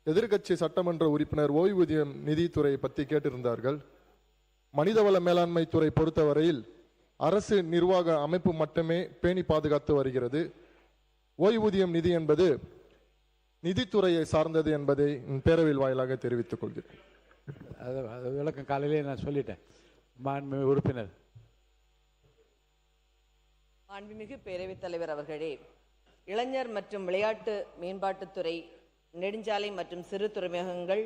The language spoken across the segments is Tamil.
எதிர்க்கட்சி சட்டமன்ற உறுப்பினர் ஓய்வூதியம் நிதித்துறை பற்றி கேட்டிருந்தார்கள். மனிதவள மேலாண்மை துறை பொறுத்தவரையில் அரசு நிர்வாக அமைப்பு மட்டுமே பேணி பாதுகாத்து வருகிறது. ஓய்வூதியம் நிதி என்பது நிதித்துறையை சார்ந்தது என்பதை பேரவையில் வாயிலாக தெரிவித்துக் கொள்கிறேன். அது விளக்கம் காலையிலே நான் சொல்லிட்டேன். மாண்புமிகு உறுப்பினர். மாண்புமிகு பேரவைத் தலைவர் அவர்களே, இளைஞர் மற்றும் விளையாட்டு மேம்பாட்டுத்துறை, நெடுஞ்சாலை மற்றும் சிறு துறைமுகங்கள்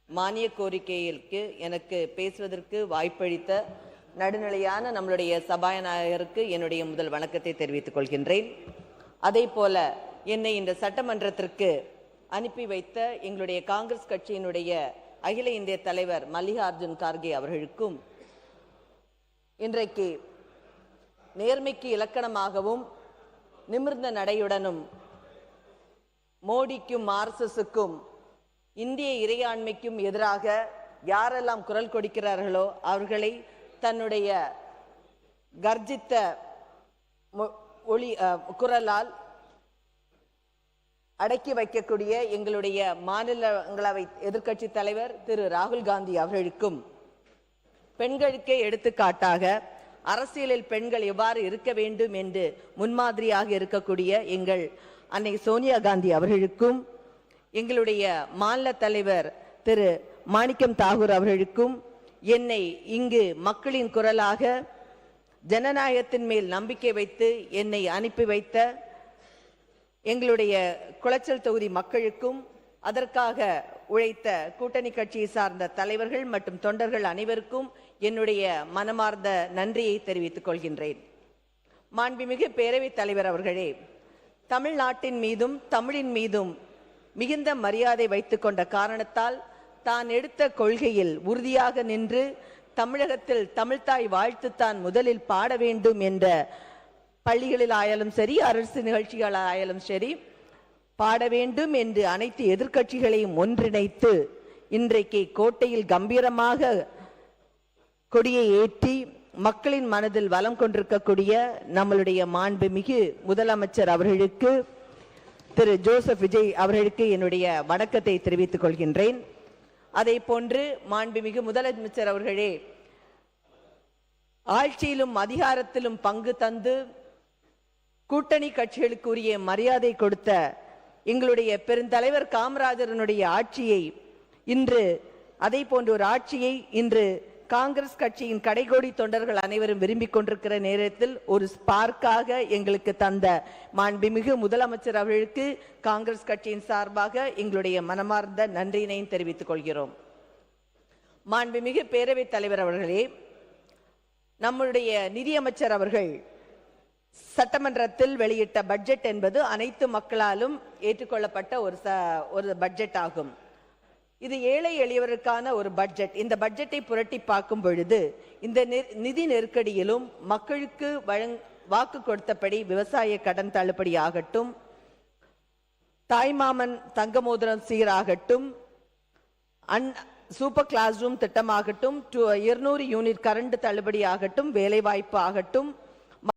மானிய கோரிக்கைக்கு எனக்கு பேசுவதற்கு வாய்ப்பளித்த நடுநிலையான நம்மளுடைய சபாநாயகருக்கு என்னுடைய முதல் வணக்கத்தை தெரிவித்துக் கொள்கின்றேன். அதே போல என்னை இந்த சட்டமன்றத்திற்கு அனுப்பி வைத்த எங்களுடைய காங்கிரஸ் கட்சியினுடைய அகில இந்திய தலைவர் மல்லிகார்ஜுன் கார்கே அவர்களுக்கும், இன்றைக்கு நேர்மைக்கு இலக்கணமாகவும் நிமிர்ந்த நடையுடனும் மோடிக்கும் ஆர்எஸ்எஸ்க்கும் இந்திய இறையாண்மைக்கும் எதிராக யாரெல்லாம் குரல் கொடுக்கிறார்களோ அவர்களை தன்னுடைய கர்ஜித்த குரலால் அடக்கி வைக்கக்கூடிய எங்களுடைய மாநிலங்களவை எதிர்க்கட்சி தலைவர் திரு ராகுல் காந்தி அவர்களுக்கும், பெண்களுக்கே எடுத்துக்காட்டாக அரசியலில் பெண்கள் எவ்வாறு இருக்க வேண்டும் என்று முன்மாதிரியாக இருக்கக்கூடிய எங்கள் அன்னை சோனியா காந்தி அவர்களுக்கும், எங்களுடைய மாநில தலைவர் திரு மாணிக்கம் தாகூர் அவர்களுக்கும், என்னை இங்கு மக்களின் குரலாக ஜனநாயகத்தின் மேல் நம்பிக்கை வைத்து என்னை அனுப்பி வைத்த எங்களுடைய குளச்சல் தொகுதி மக்களுக்கும், அதற்காக உழைத்த கூட்டணி கட்சியை சார்ந்த தலைவர்கள் மற்றும் தொண்டர்கள் அனைவருக்கும் என்னுடைய மனமார்ந்த நன்றியை தெரிவித்துக் கொள்கின்றேன். மாண்புமிகு பேரவைத் தலைவர் அவர்களே, தமிழ்நாட்டின் மீதும் தமிழின் மீதும் மிகுந்த மரியாதை வைத்துக் கொண்ட காரணத்தால் தான் எடுத்த கொள்கையில் உறுதியாக நின்று தமிழகத்தில் தமிழ்தாய் வாழ்த்து தான் முதலில் பாட வேண்டும் என்ற பள்ளிகளில் ஆயாலும் சரி, அரசு நிகழ்ச்சிகள் ஆயாலும் சரி, பாட வேண்டும் என்று அனைத்து எதிர்க்கட்சிகளையும் ஒன்றிணைத்து இன்றைக்கு கோட்டையில் கம்பீரமாக கொடியை ஏற்றி மக்களின் மனதில் வலம் கொண்டிருக்கக்கூடிய நம்மளுடைய மாண்புமிகு முதலமைச்சர் அவர்களுக்கு, திரு ஜோசப் விஜய் அவர்களுக்கு என்னுடைய வணக்கத்தை தெரிவித்துக் கொள்கின்றேன். அதே போன்று மாண்புமிகு முதலமைச்சர் அவர்களே, ஆட்சியிலும் அதிகாரத்திலும் பங்கு தந்து கூட்டணி கட்சிகளுக்கு உரிய மரியாதை கொடுத்த எங்களுடைய பெருந்தலைவர் காமராஜரனுடைய ஆட்சியை இன்று, அதே போன்ற ஒரு ஆட்சியை இன்று காங்கிரஸ் கட்சியின் கடைகோடி தொண்டர்கள் அனைவரும் விரும்பிக் கொண்டிருக்கிற நேரத்தில் ஒரு ஸ்பார்க்காக எங்களுக்கு தந்த மாண்புமிகு முதலமைச்சர் அவர்களுக்கு காங்கிரஸ் கட்சியின் சார்பாக எங்களுடைய மனமார்ந்த நன்றியினையும் தெரிவித்துக் கொள்கிறோம். மாண்புமிகு பேரவைத் தலைவர் அவர்களே, நம்முடைய நிதியமைச்சர் அவர்கள் சட்டமன்றத்தில் வெளியிட்ட பட்ஜெட் என்பது அனைத்து மக்களாலும் ஏற்றுக்கொள்ளப்பட்ட ஒரு பட்ஜெட் ஆகும். இது ஏழை எளியவருக்கான ஒரு பட்ஜெட். இந்த பட்ஜெட்டை புரட்டி பார்க்கும் பொழுது இந்த நிதி நெருக்கடியிலும் மக்களுக்கு வாக்கு கொடுத்தபடி விவசாய கடன் தள்ளுபடி ஆகட்டும், தாய்மாமன் தங்க மோதிரம் சீராகட்டும், சூப்பர் கிளாஸ் ரூம் திட்டமாகட்டும், 200 யூனிட் கரண்ட் தள்ளுபடி ஆகட்டும், வேலை வாய்ப்பு ஆகட்டும்,